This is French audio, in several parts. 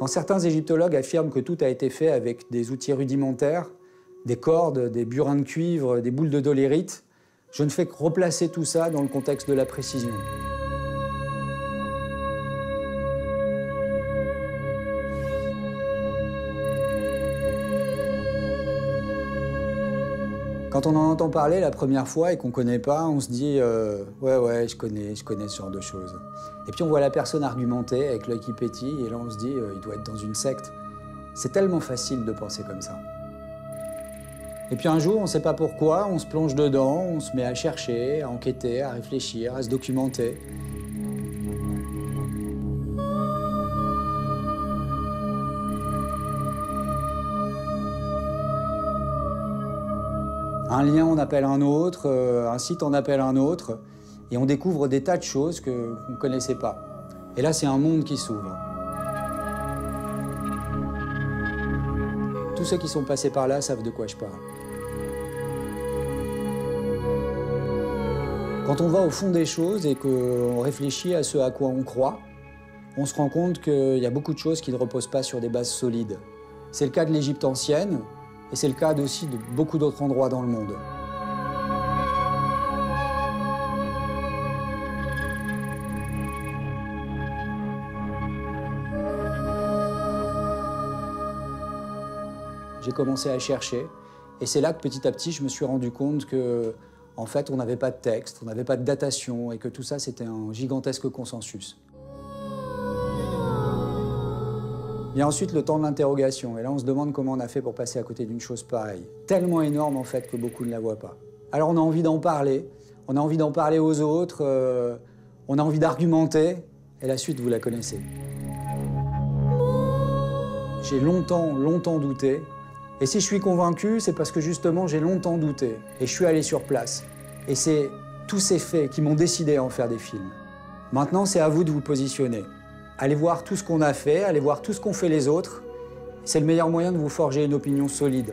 Quand certains égyptologues affirment que tout a été fait avec des outils rudimentaires, des cordes, des burins de cuivre, des boules de dolérite, je ne fais que replacer tout ça dans le contexte de la précision. Quand on en entend parler la première fois et qu'on ne connaît pas, on se dit ouais, je connais ce genre de choses. Et puis on voit la personne argumenter avec l'œil qui pétille et là on se dit il doit être dans une secte. C'est tellement facile de penser comme ça. Et puis un jour, on ne sait pas pourquoi, on se plonge dedans, on se met à chercher, à enquêter, à réfléchir, à se documenter. Un lien en appelle un autre, un site en appelle un autre, et on découvre des tas de choses qu'on ne connaissait pas. Et là, c'est un monde qui s'ouvre. Tous ceux qui sont passés par là savent de quoi je parle. Quand on va au fond des choses et qu'on réfléchit à ce à quoi on croit, on se rend compte qu'il y a beaucoup de choses qui ne reposent pas sur des bases solides. C'est le cas de l'Égypte ancienne, et c'est le cas aussi de beaucoup d'autres endroits dans le monde. J'ai commencé à chercher, et c'est là que petit à petit, je me suis rendu compte que, en fait, on n'avait pas de texte, on n'avait pas de datation, et que tout ça, c'était un gigantesque consensus. Il y a ensuite le temps de l'interrogation, et là, on se demande comment on a fait pour passer à côté d'une chose pareille. Tellement énorme, en fait, que beaucoup ne la voient pas. Alors, on a envie d'en parler, on a envie d'en parler aux autres, on a envie d'argumenter, et la suite, vous la connaissez. J'ai longtemps douté. Et si je suis convaincu, c'est parce que justement, j'ai longtemps douté. Et je suis allé sur place. Et c'est tous ces faits qui m'ont décidé à en faire des films. Maintenant, c'est à vous de vous positionner. Allez voir tout ce qu'on a fait, allez voir tout ce qu'ont fait les autres. C'est le meilleur moyen de vous forger une opinion solide.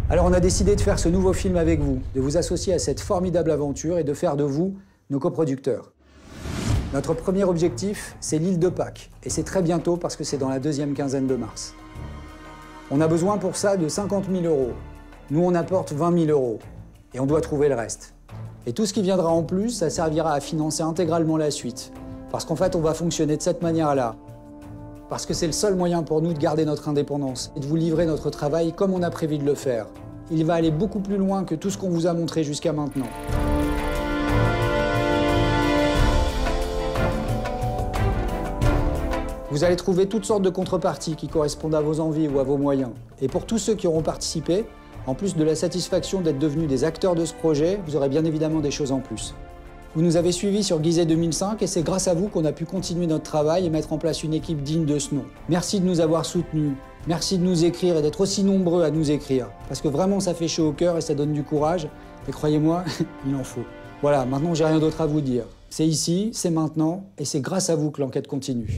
Alors on a décidé de faire ce nouveau film avec vous, de vous associer à cette formidable aventure et de faire de vous nos coproducteurs. Notre premier objectif, c'est l'île de Pâques, et c'est très bientôt parce que c'est dans la deuxième quinzaine de mars. On a besoin pour ça de 50 000 €. Nous, on apporte 20 000 €, et on doit trouver le reste. Et tout ce qui viendra en plus, ça servira à financer intégralement la suite, parce qu'en fait, on va fonctionner de cette manière-là. Parce que c'est le seul moyen pour nous de garder notre indépendance et de vous livrer notre travail comme on a prévu de le faire. Il va aller beaucoup plus loin que tout ce qu'on vous a montré jusqu'à maintenant. Vous allez trouver toutes sortes de contreparties qui correspondent à vos envies ou à vos moyens. Et pour tous ceux qui auront participé, en plus de la satisfaction d'être devenus des acteurs de ce projet, vous aurez bien évidemment des choses en plus. Vous nous avez suivis sur Gizeh 2005 et c'est grâce à vous qu'on a pu continuer notre travail et mettre en place une équipe digne de ce nom. Merci de nous avoir soutenus, merci de nous écrire et d'être aussi nombreux à nous écrire. Parce que vraiment ça fait chaud au cœur et ça donne du courage. Et croyez-moi, il en faut. Voilà, maintenant j'ai rien d'autre à vous dire. C'est ici, c'est maintenant et c'est grâce à vous que l'enquête continue.